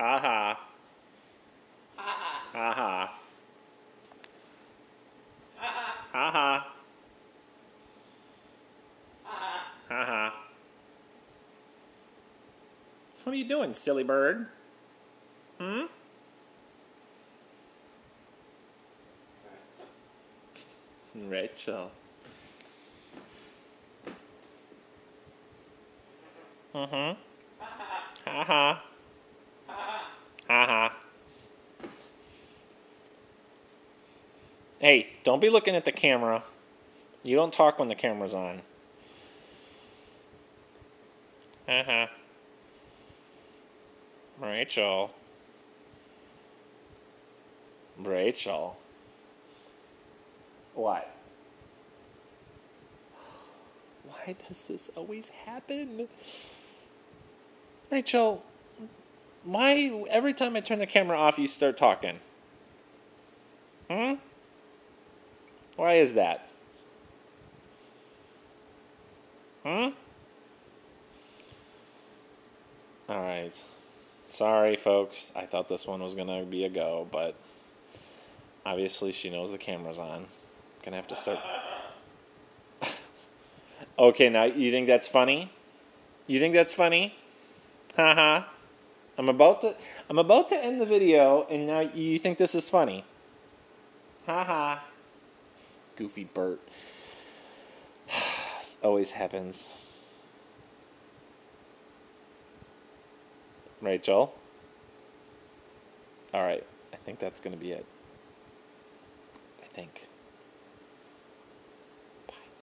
Ha ha. Ha ha. Ha ha. Ha ha. What are you doing, silly bird? Hmm? Rachel. Mm-hmm. Ha ha. Ha ha. Hey, don't be looking at the camera. You don't talk when the camera's on. Ha ha. Rachel. Rachel. What? Why does this always happen? Rachel, why every time I turn the camera off you start talking? Hmm? Why is that? Hmm? Alright. Sorry, folks. I thought this one was going to be a go, but obviously she knows the camera's on. Gonna have to start... Okay, now you think that's funny? You think that's funny? Haha. I'm about to end the video, and now you think this is funny? Haha. Goofy Bert. Always happens. Rachel? Alright, I think that's going to be it. I think.